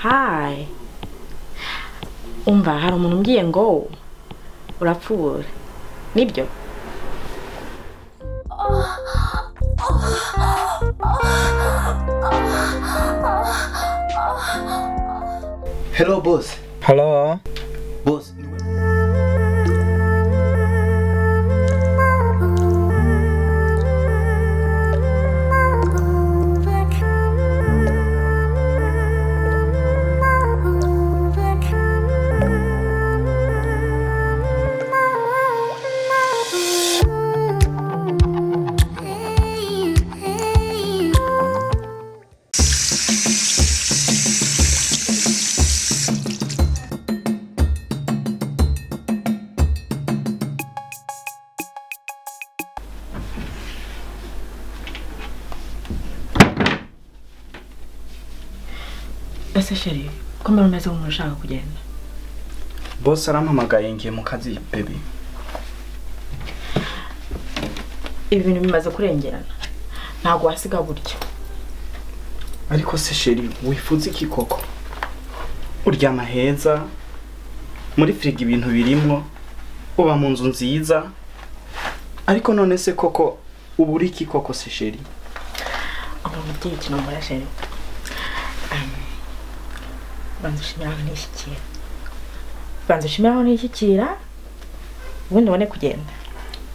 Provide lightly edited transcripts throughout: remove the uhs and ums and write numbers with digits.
Hi. Umva hari umuntu umbwiye ngo urapfura. Nibyo? Hello boss. Hello. Boss. Ese sheri, komera umeze nk'ushaka kugenda. Boss arampamagaye ngiye mu kazi baby. Ibintu bimaze kurengerana. Ntago wasiga buryo. Ariko se sheri, wifuza iki koko? Uryama heza, muri firigo ibintu birimwo, uba mu nzu nziza. Ariko none se koko uburi iki koko se sheri? Aba muteye kino mbara sheri. Banzushimiraho nishyikira. Ubundi ubone kugenda.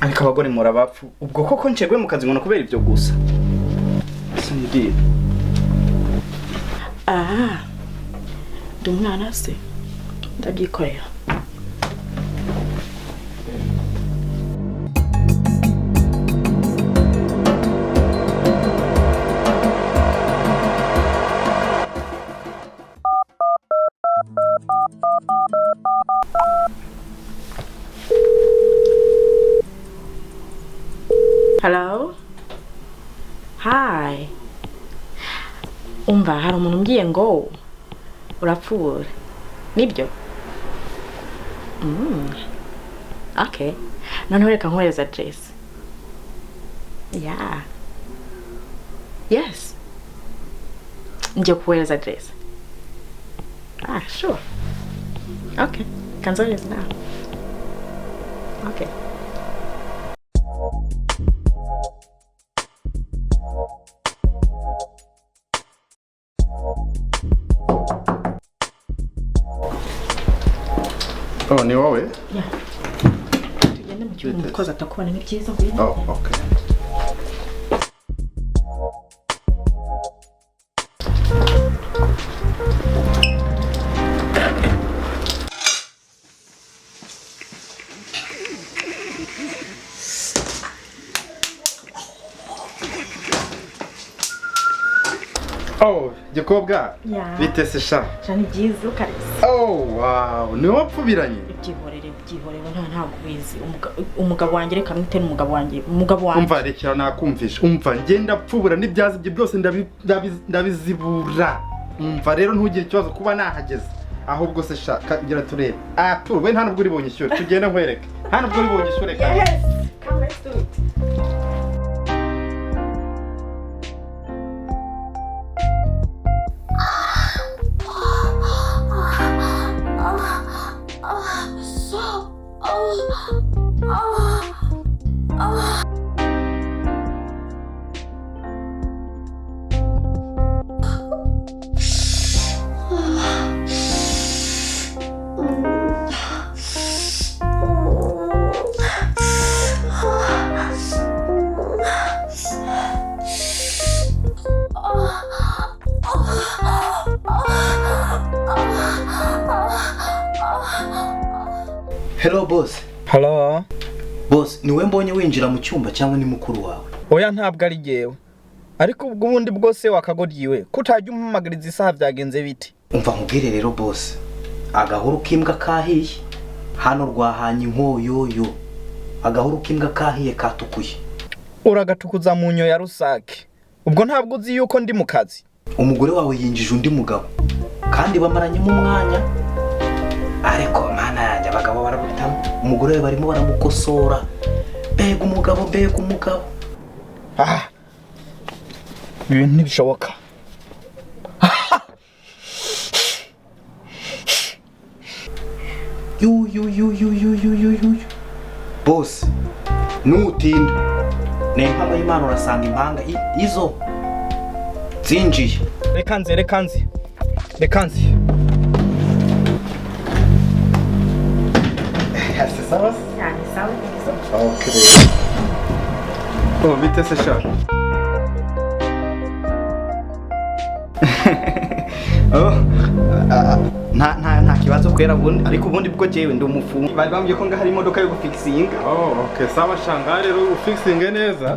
Ariko abagore murabapfu. Ubwo koko ncegwe mu kazi ngo kubera ibyo gusa. Sindiye. Ndi umwana se. Ndabyikorera. Hello? Hi. Umva hari umuntu umbwiye ngo urapfura. Nibyo? Okay. Noneho reka nkohereza address. Yeah. Yes. Njye kuhereza address. Sure. Okay. Kanzohereza now. Okay. Oh, ni wowe? Yeah. Tugende mu cyumba because atakubona ni byiza ngo. Oh, okay. Oh, Gikobwa. Yeah. Bite se sha? Cyane byiza ukarisa. Oh, wow. Ni wapfubiranye. Byihorere ntabwo bizi. Umugabo wanjye reka mwite n'umugabo wanjye. Umugabo wanjye. Umva rekera nakumvisha. Umva ngenda pfubura n'ibyazi bye byose ndabizibura. Umva rero ntugire ikibazo kuba nahageze. Ahubwo se sha kagira turebe. We nta nubwo uri bonye ishyure. Tugenda nkwereke. Nta nubwo uri bonye ishyure kandi. Yes. Come let's do it. Hello boss. Hello. Boss, niwe mbonye winjira mu cyumba cyangwa ni mukuru wawe? Oya ntabwo ari jewe. Ariko ubwo bundi bwose wakagodiwe kutajya umpamagariza isaha byagenze biti. Umva nkubwire rero boss. Agahuru kimbwa kahiye. Hano rwahanye inkoyoyo. Agahuru kimbwa kahiye katukuye. Uragatukuza mu nyo ya rusake. Ubwo ntabwo uzi yuko ndi mu kazi. Umugore wawe yinjije undi mugabo. Kandi bamaranye mu mwanya. Ariko mana yanjye abagabo barabutamo. Umugore we barimo baramukosora. Bega umugabo. Ibintu ntibishoboka. yu boss nutinda nempamo y'Imana urasanga impanga izo zinjiye reka nze C'est ça va? cyane sawa neza. Ok. Oh, bite se sha. Oh, nta kibazo kwera bundi ariko ubundi bwo jewe ndi umufundi bari bambye ko nga hari imodoka yo gufixiinga. Oh, okay. Sawa shanga rero ufixinge neza.